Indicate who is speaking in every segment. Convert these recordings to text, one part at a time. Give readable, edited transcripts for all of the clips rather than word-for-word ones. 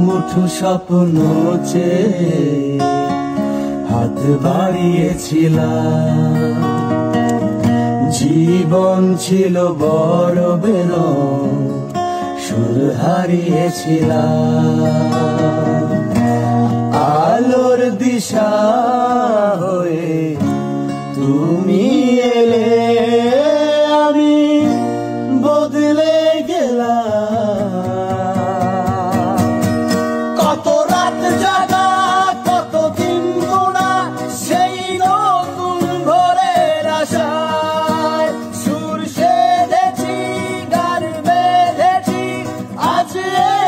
Speaker 1: মুঠো স্বপ্ন চেয়ে হাত বাড়িয়েছিলাম। জীবন ছিল বড় বেরং, সুর হারিয়েছিলাম। আলোর দিশা হয়ে তুমি এলে, আমি বদলে গেলাম। কত রাত জাগা, কত দিন গোনা, সেই নতুন ভোরের আশায় সুর সেধেছি, গান বেঁধেছি, আজ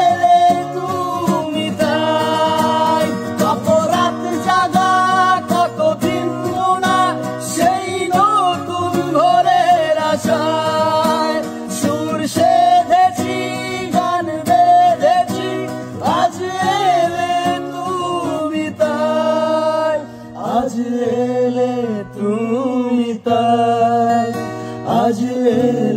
Speaker 1: এলে তুমি তাই। কত রাত জাগা, কত দিন গোনা, সেই নতুন ভোরের আশায় সুর সেধেছি, গান বেঁধেছি, আজ এলে তুমি তাই। আজ এলে তুমি তাই, আজ এলে